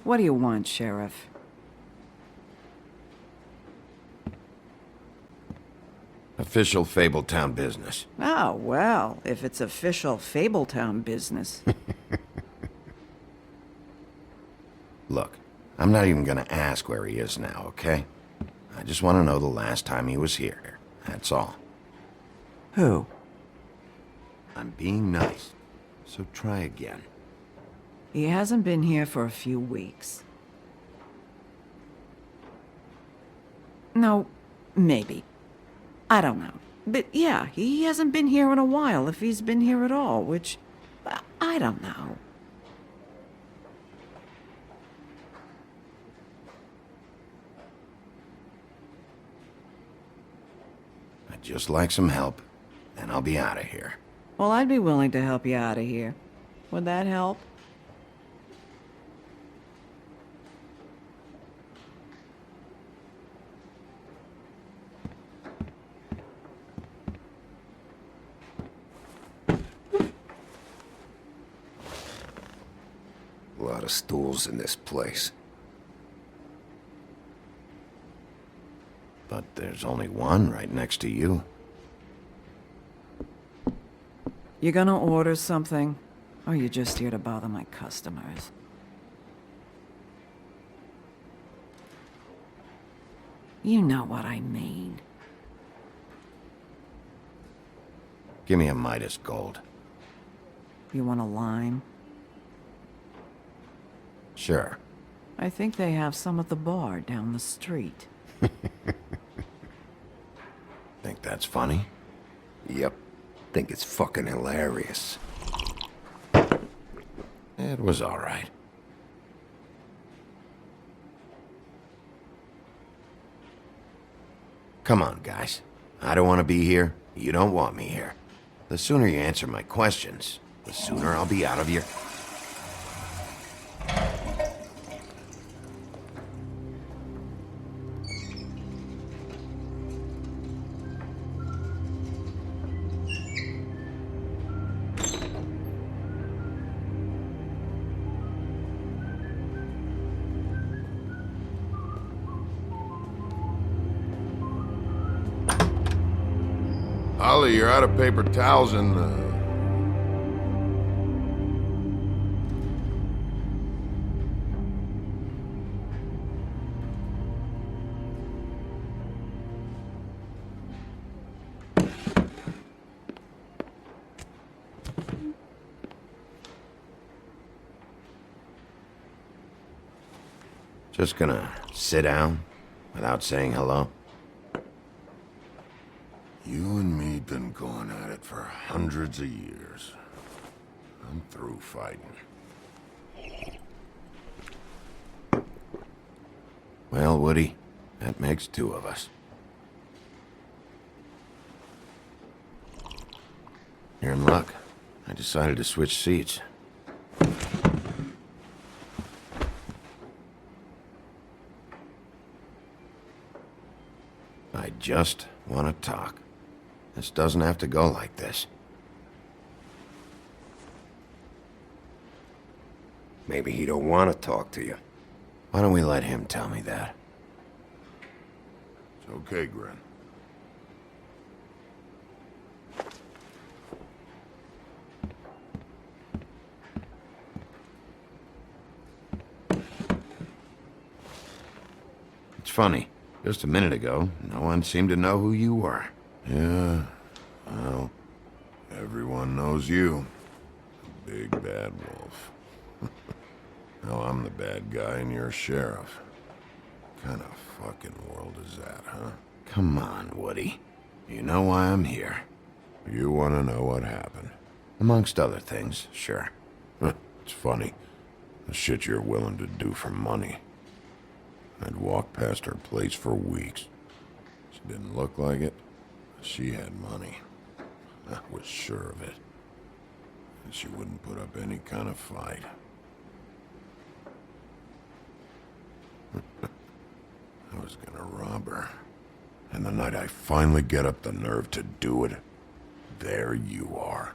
What do you want, Sheriff? Official Fabletown business. Oh, well, if it's official Fabletown business. Look, I'm not even gonna ask where he is now, okay? I just want to know the last time he was here. That's all. Who? I'm being nice, so try again. He hasn't been here for a few weeks. No, maybe. I don't know. But yeah, he hasn't been here in a while, if he's been here at all, which... I don't know. I'd just like some help, then I'll be out of here. Well, I'd be willing to help you out of here. Would that help? A lot of stools in this place. But there's only one right next to you. You gonna order something? Or you just here to bother my customers? You know what I mean. Give me a Midas Gold. You want a lime? Sure. I think they have some at the bar down the street. Think that's funny? Yep. Think it's fucking hilarious. It was all right. Come on, guys. I don't want to be here. You don't want me here. The sooner you answer my questions, the sooner I'll be out of your... Ollie, you're out of paper towels and, Just gonna sit down without saying hello? You and me been going at it for hundreds of years. I'm through fighting. Well, Woody, that makes two of us. You're in luck. I decided to switch seats. I just want to talk. This doesn't have to go like this. Maybe he don't want to talk to you. Why don't we let him tell me that? It's okay, Gren. It's funny. Just a minute ago, no one seemed to know who you were. Yeah, well, everyone knows you. The big bad wolf. Now I'm the bad guy and you're sheriff. What kind of fucking world is that, huh? Come on, Woody. You know why I'm here. You want to know what happened? Amongst other things, sure. It's funny. The shit you're willing to do for money. I'd walk past her place for weeks. She didn't look like it. She had money. I was sure of it. And she wouldn't put up any kind of fight. I was gonna rob her. And the night I finally get up the nerve to do it, there you are,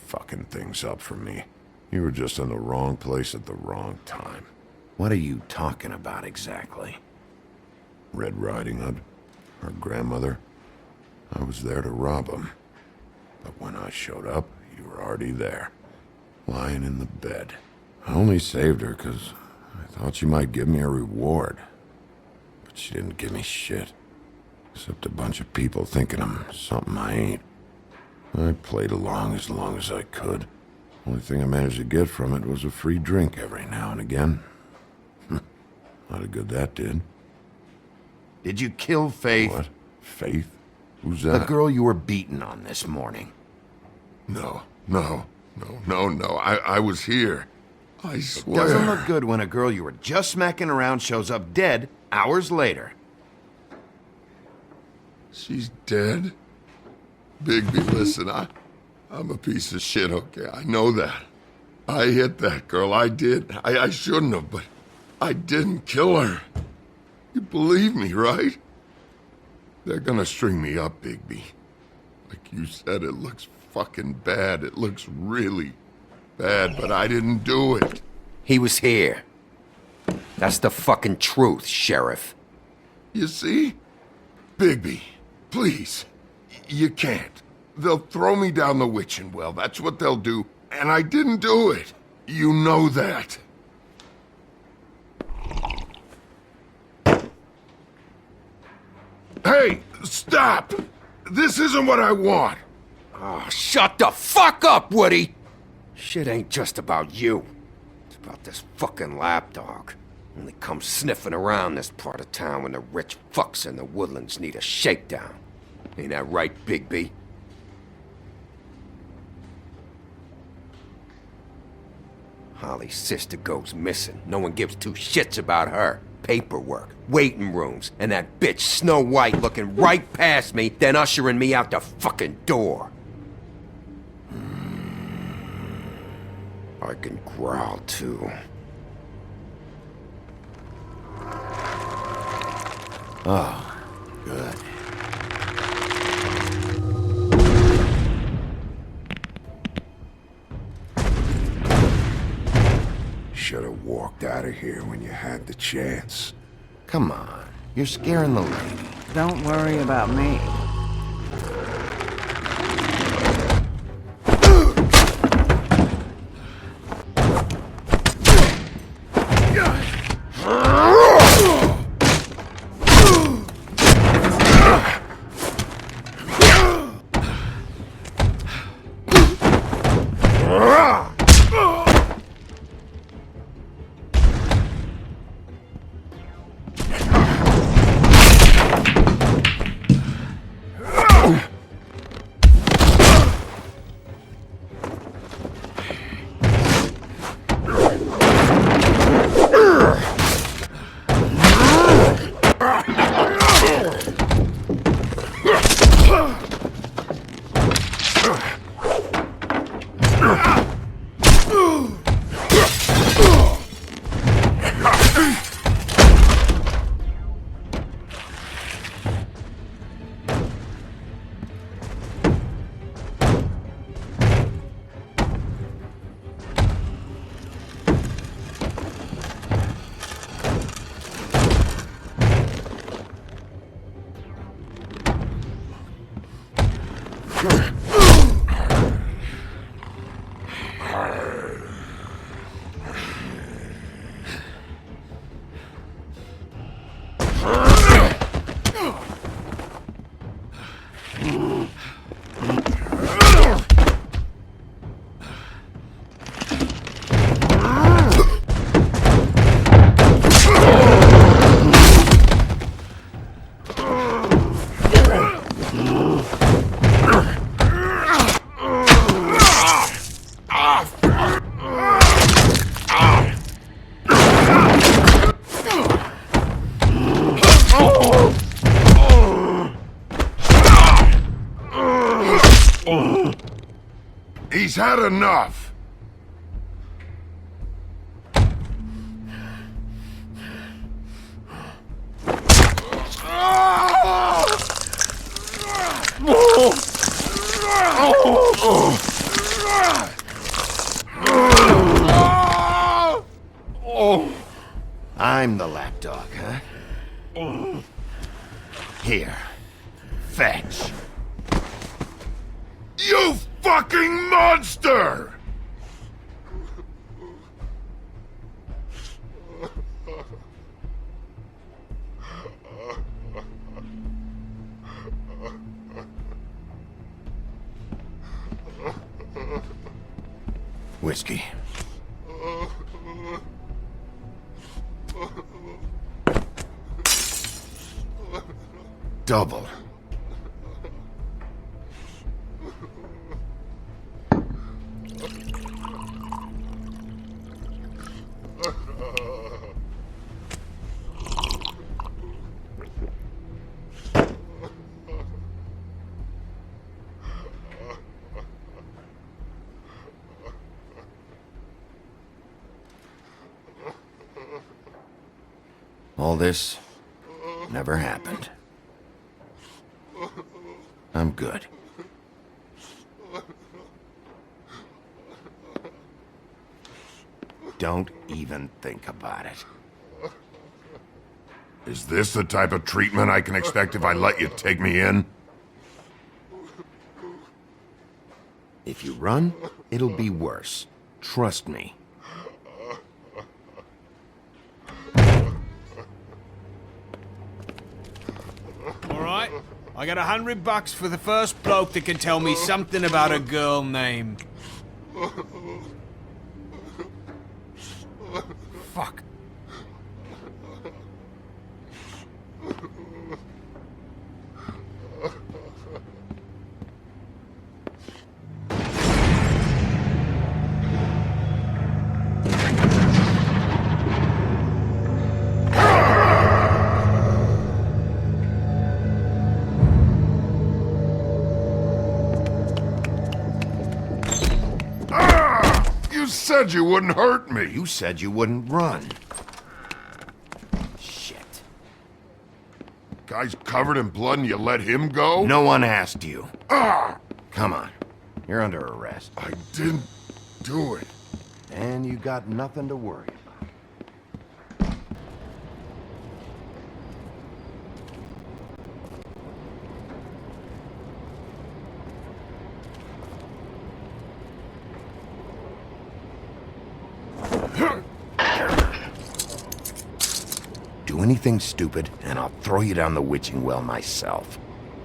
fucking things up for me. You were just in the wrong place at the wrong time. What are you talking about exactly? Red Riding Hood, her grandmother. I was there to rob him. But when I showed up, you were already there, lying in the bed. I only saved her because I thought she might give me a reward. But she didn't give me shit. Except a bunch of people thinking I'm something I ain't. I played along as I could. Only thing I managed to get from it was a free drink every now and again. Lot of good that did. Did you kill Faith? What? Faith? Who's The that? girl you were beating on this morning. No. I was here. I swear. Doesn't look good when a girl you were just smacking around shows up dead hours later. She's dead? Bigby, listen, I'm a piece of shit, okay? I know that. I hit that girl, I did. I shouldn't have, but I didn't kill her. You believe me, right? They're gonna string me up, Bigby. Like you said, it looks fucking bad. It looks really bad, but I didn't do it. He was here. That's the fucking truth, Sheriff. You see? Bigby, please. You can't. They'll throw me down the witching well. That's what they'll do. And I didn't do it. You know that. Hey, stop! This isn't what I want. Oh, shut the fuck up, Woody! Shit ain't just about you. It's about this fucking lapdog. Only comes sniffing around this part of town when the rich fucks in the woodlands need a shakedown. Ain't that right, Bigby? Holly's sister goes missing. No one gives two shits about her. Paperwork, waiting rooms, and that bitch Snow White looking right past me, then ushering me out the fucking door. I can growl too. Oh, good. Should have walked out of here when you had the chance. Come on. You're scaring the lady. Don't worry about me. He's had enough. Here. Fetch. You fucking monster! Whiskey. Double. All this never happened. I'm good. Don't even think about it. Is this the type of treatment I can expect if I let you take me in? If you run, it'll be worse. Trust me. All right, I got $100 for the first bloke that can tell me something about a girl name. Fuck. You said you wouldn't hurt me. You said you wouldn't run. Shit. Guy's covered in blood and you let him go? No one asked you. Come on. You're under arrest. I didn't do it. And you got nothing to worry about. Do anything stupid, and I'll throw you down the witching well myself.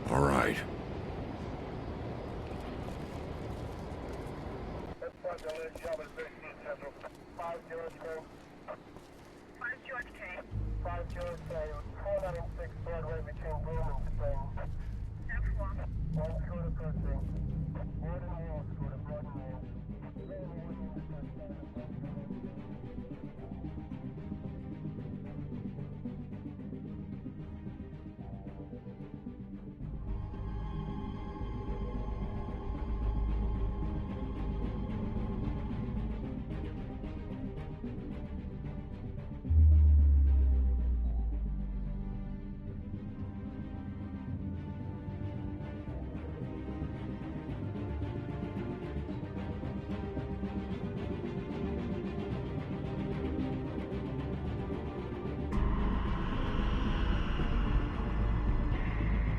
All right.